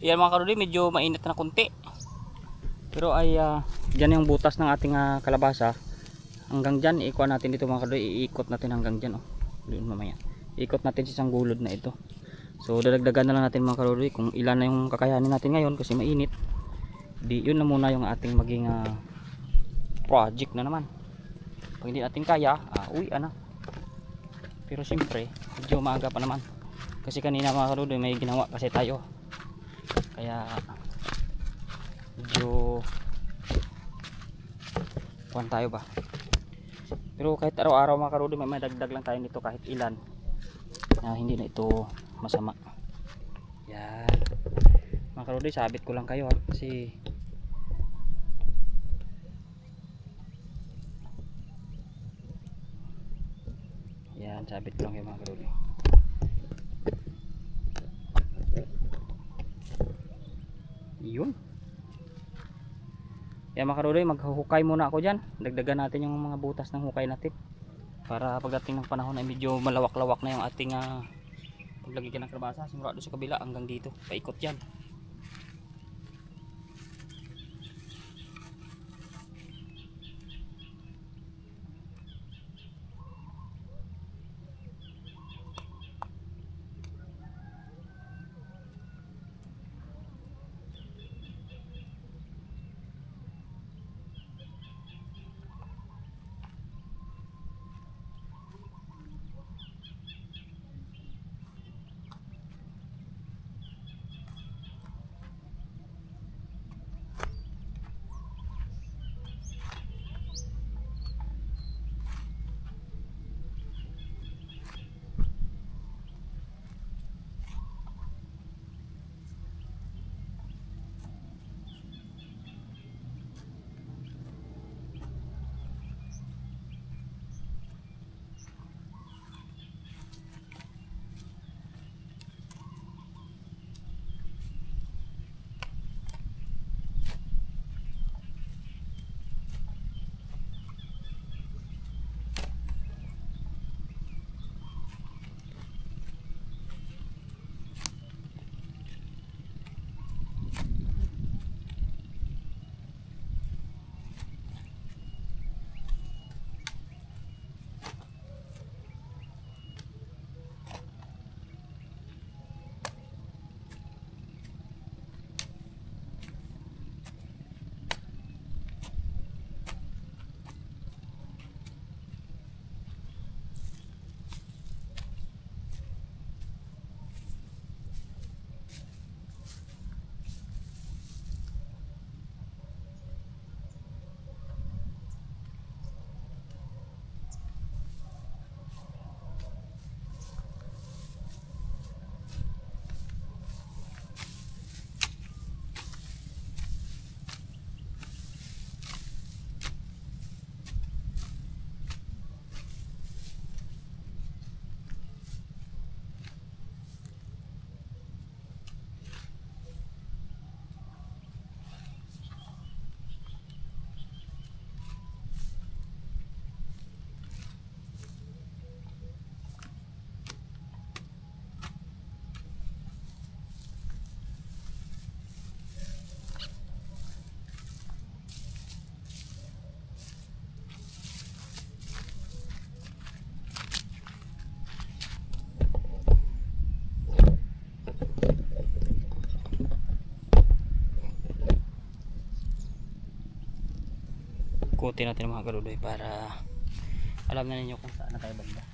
Yan mga karudoy, medyo mainit na konti. Pero ay dyan yung butas ng ating kalabasa. Hanggang dyan, ikuha natin dito mga karudoy. Iikot natin hanggang dyan. Oh. Doon mamaya. Ikot natin sa isang gulod na ito. So dadagdagan na lang natin mga karudoy kung ilan na yung kakayanin natin ngayon kasi mainit. Di, yun na muna yung ating maging project na naman. Pag hindi natin kaya, uwi na. Pero siyempre, medyo maaga pa naman. Kasi kanina mga karudoy, may ginawa kasi tayo. Kaya medyo kuhan tayo ba. Pero kahit araw-araw mga karudoy, may madagdag lang tayo nito kahit ilan. Hindi na ito masama. Yan. Mga karudoy, sabit ko lang kayo kasi yan, sabit ko lang kayo mga karudoy. Yun. Yan mga karudoy, maghuhukay muna ako dyan. Dagdagan natin yung mga butas ng hukay natin para pagdating ng panahon ay medyo malawak-lawak na yung ating paglagay ng kalabasa. Simula doon sa kabila hanggang dito, paikot yan. Ikutin natin mga karudoy para alam na ninyo kung saan na tayo banda.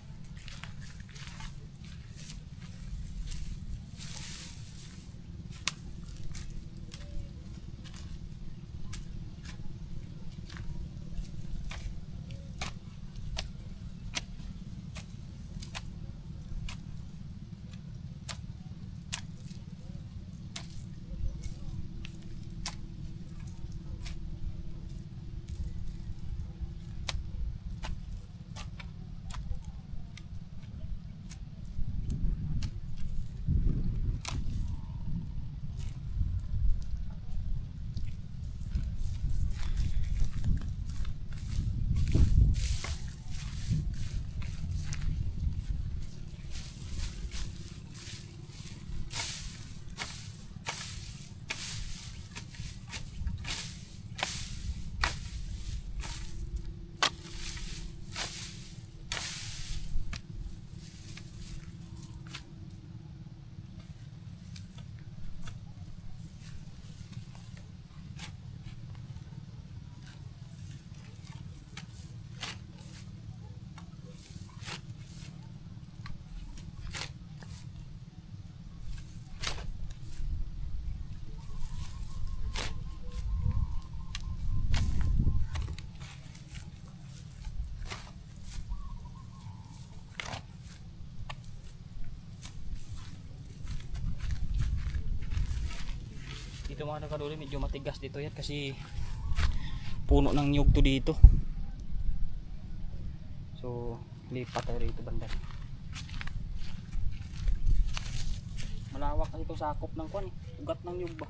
Dito mga kaduli, medyo matigas dito yan kasi puno ng nyug to dito. So lipat tayo rito banda. Malawak kasi itong sakop ng kwan eh. Ugat ng nyug ba.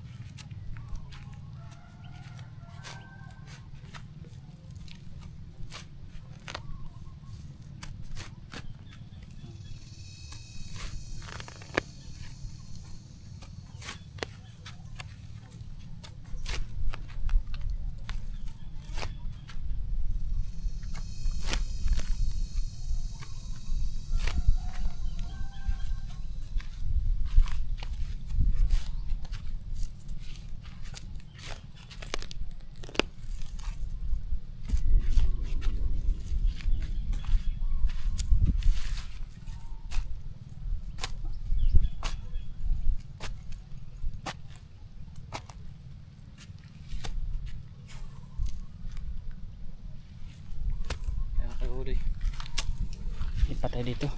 Lipat tayo dito.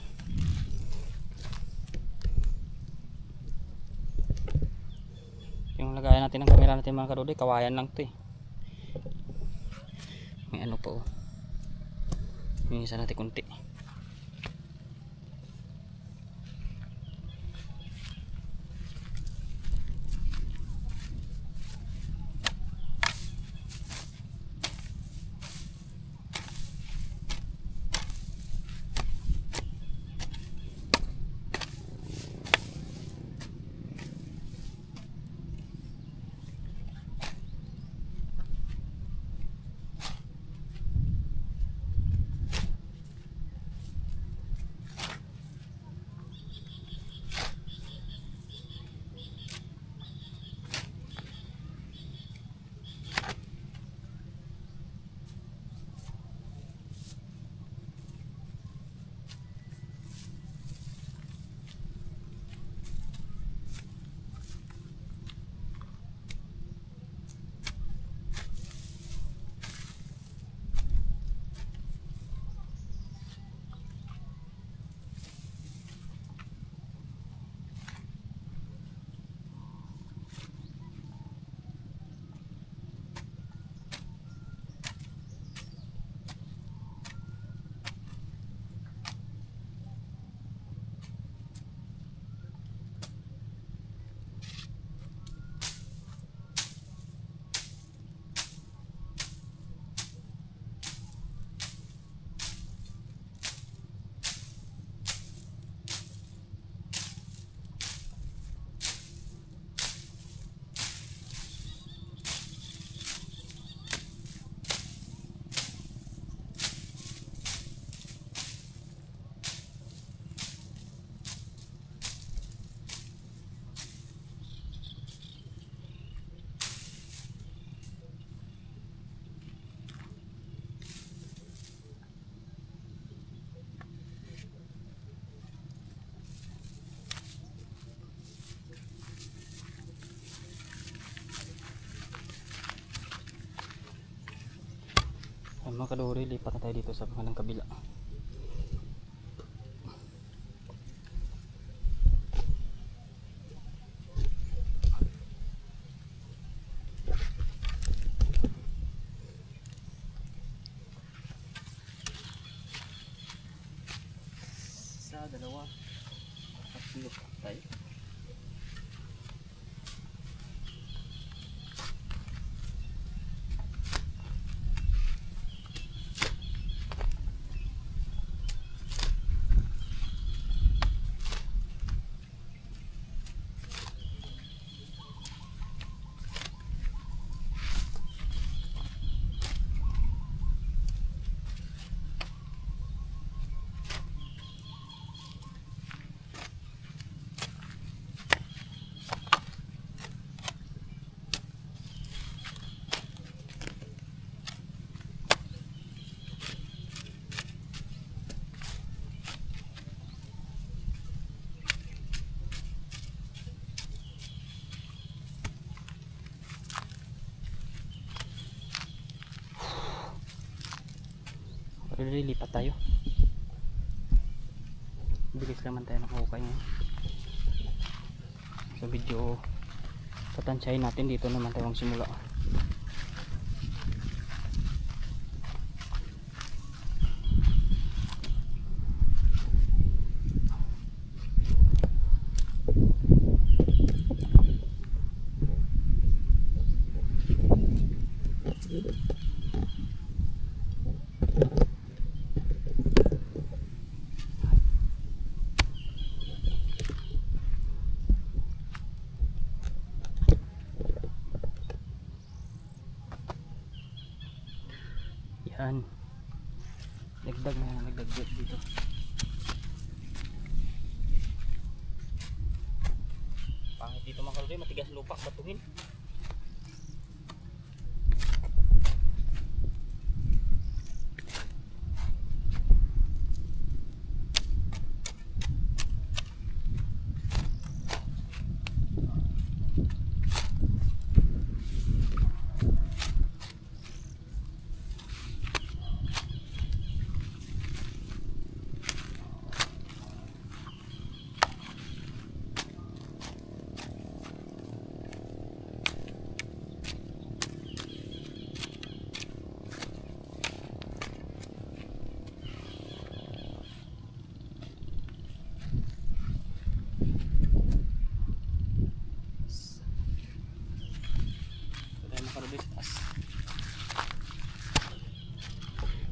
Yung lagayan natin ng camera natin mga kaduli, kawayan lang to eh. May ano po, yung isa natin kunti. Mga kaduri, lipat na tayo dito sa mga ng kabila. Sa dalawa, tatlo tayo. Lilipat tayo. Bilis naman tayo nakahukay ngayon. So video Tatansyahin natin dito naman tayo magsimula. Yan. Dagdag na nagdagdag dito. Pangit dito mga kalde, matigas lupa, batuhin.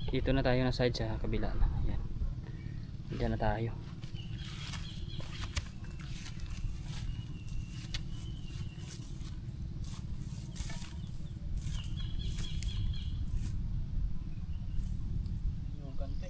Dito na tayo na side sa kabila na. Ayan. Diyan na tayo. Yung gante.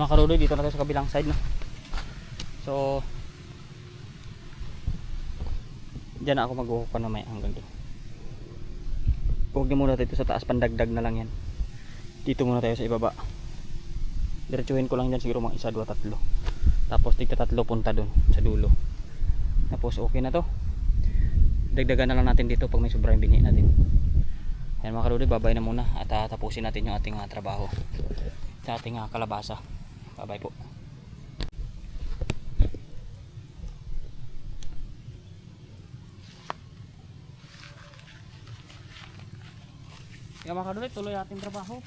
Yan mga kaludoy, dito na tayo sa kabilang side, no? So diyan na ako mag-uukuan mamaya hanggang doon. Huwag na muna tayo sa taas, pandagdag na lang yan. Dito muna tayo sa ibaba. Diretsuhin ko lang dyan siguro mga 1, 2, 3. Tapos tigta 3 punta doon sa dulo. Tapos okay na to. Dagdagan na lang natin dito pag may sobra yung binhi natin. Ayan mga kaludoy, babay na muna at tapusin natin yung ating trabaho sa ating kalabasa. Babay po. Yan mga kaludoy, tuloy ating trabaho.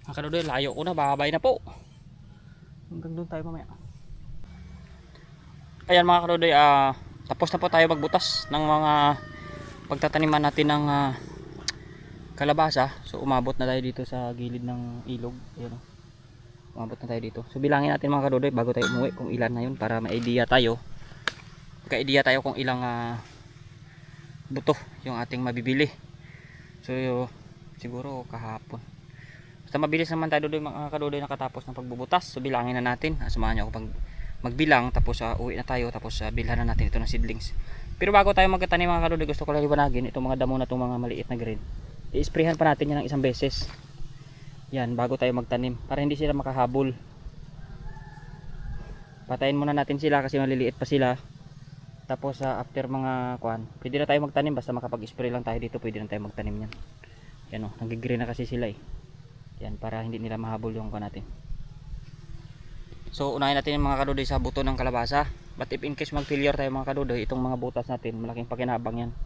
Mga kaludoy, layo ko na, babay na po. Hanggang doon tayo mamaya. Ayan mga kadodoy, tapos na po tayo magbutas ng mga pagtataniman natin ng kalabasa. So umabot na tayo dito sa gilid ng ilog. Ayan, umabot na tayo dito. So bilangin natin mga kadodoy bago tayo umuwi kung ilan na yun, para may idea tayo. Magka-idea tayo kung ilang buto yung ating mabibili. So siguro kahapon. Basta mabilis naman tayo doon mga kadodoy nakatapos ng pagbubutas. So bilangin na natin. Samahan niyo ako pag magbilang, tapos uwi na tayo, tapos bilhan na natin ito ng seedlings. Pero bago tayo magtanim mga kadodoy, gusto ko lang liwanagin itong mga damo na itong mga maliit na green. I-sprayhan pa natin yan ng isang beses. Yan, bago tayo magtanim, para hindi sila makahabol. Patayin muna natin sila kasi maliliit pa sila. Tapos after mga pwede na tayo magtanim, basta makapag-spray lang tayo dito, pwede na tayo magtanim yan. Yan nag-green na kasi sila Yan, para hindi nila mahabol yung natin. So unahin natin yung mga kadodoy sa buto ng kalabasa. But if in case mag-failure tayo mga kadodoy, itong mga butas natin, malaking pakinabang yan.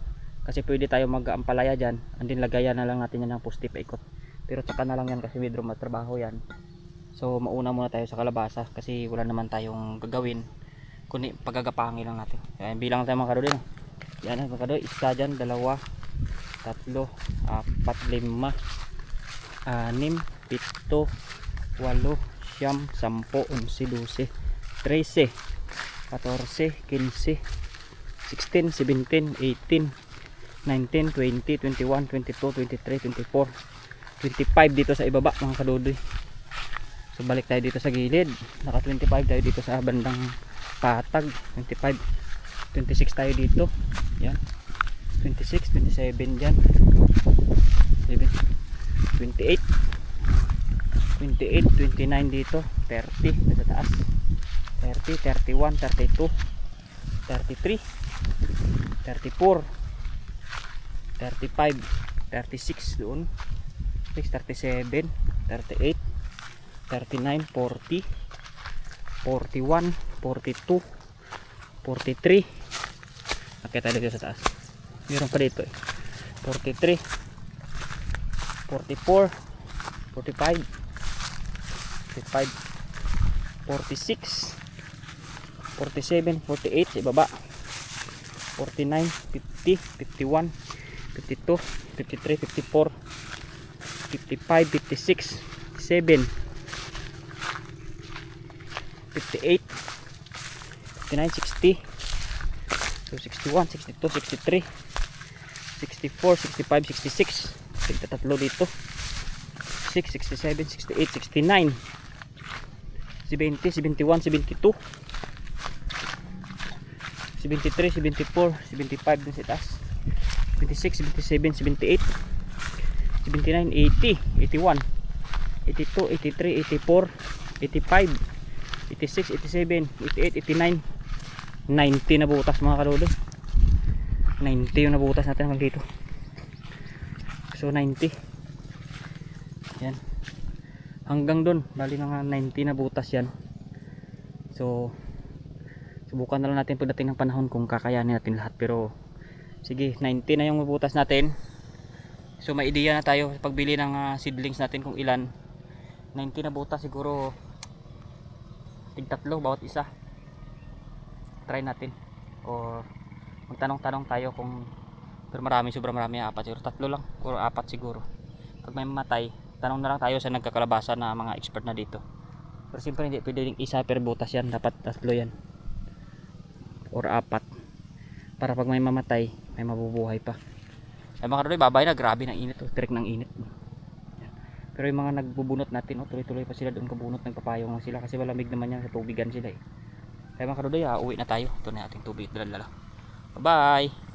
Kasi pwede tayo mag-ampalaya dyan, and then lagayan na lang natin yan ng poste paikot. Pero tsaka na lang yan kasi medyo matrabaho yan. So mauna muna tayo sa kalabasa kasi wala naman tayong gagawin, kundi pagagapangin lang natin. Yan, bilang tayo mga kadodoy. Yan mga kadodoy, isa dyan, dalawa, tatlo, apat, lima, anim, pito, walo, siyam, sampo, 11, 12, 13, 14, 15, 16, 17, 18, 19, 20, 21, 22, 23, 24, 25 dito sa ibaba mga kadodoy. So balik tayo dito sa gilid, naka 25 tayo dito sa bandang patag, 25, 26 tayo dito, yan, 26, 27 dyan, 28, 29 dito, 30 sa taas, 30, 31, 32, 33, 34, 35, 36 doon, 37, 38, 39, 40, 41, 42, 43. Nakita dito sa taas, meron pa dito 43, 44, 45, 45, 46, 47, 48 sa ibaba, 49, 50, 51, 52, 53, 54, 55, 56, 57, 58, 59, 60, so 61, 62, 63, 64, 65, 66, tatlo dito, 66, 67, 68, 69, 70, 71, 72, 73, 74, 75 dun sa taas, 76, 77, 78, 79, 80, 81, 82, 83, 84, 85, 86, 87, 88, 89, 90 na butas mga kadodoy. 90 yung nabutas natin hanggang dito. So 90. Yan. Hanggang doon, bali mga 90 na butas yan. So subukan na lang natin pagdating ng panahon kung kakayanin natin lahat, pero sige, 90 na yung mabutas natin. So may ideya na tayo sa pagbili ng seedlings natin kung ilan. 90 na butas siguro tig-tatlo bawat isa. Try natin, o magtanong-tanong tayo kung, pero marami, sobrang marami, apat siguro, tatlo lang o apat siguro. Pag may mamatay, tanong na lang tayo sa nagkakalabasa na mga expert na dito. Pero siyempre hindi pwedeng isa per butas yan, dapat tatlo yan or apat, para pag may mamatay may mabubuhay pa. Ay mga kadodoy, babay na, grabe ng init, tirik ng init. Pero yung mga nagbubunot natin, tuloy-tuloy pa sila doon kabunot, nagpapayong lang sila kasi malamig naman yan, sa tubigan sila Kaya mga kadodoy, uwi na tayo. Ito na ating tubig, dala. Bye bye.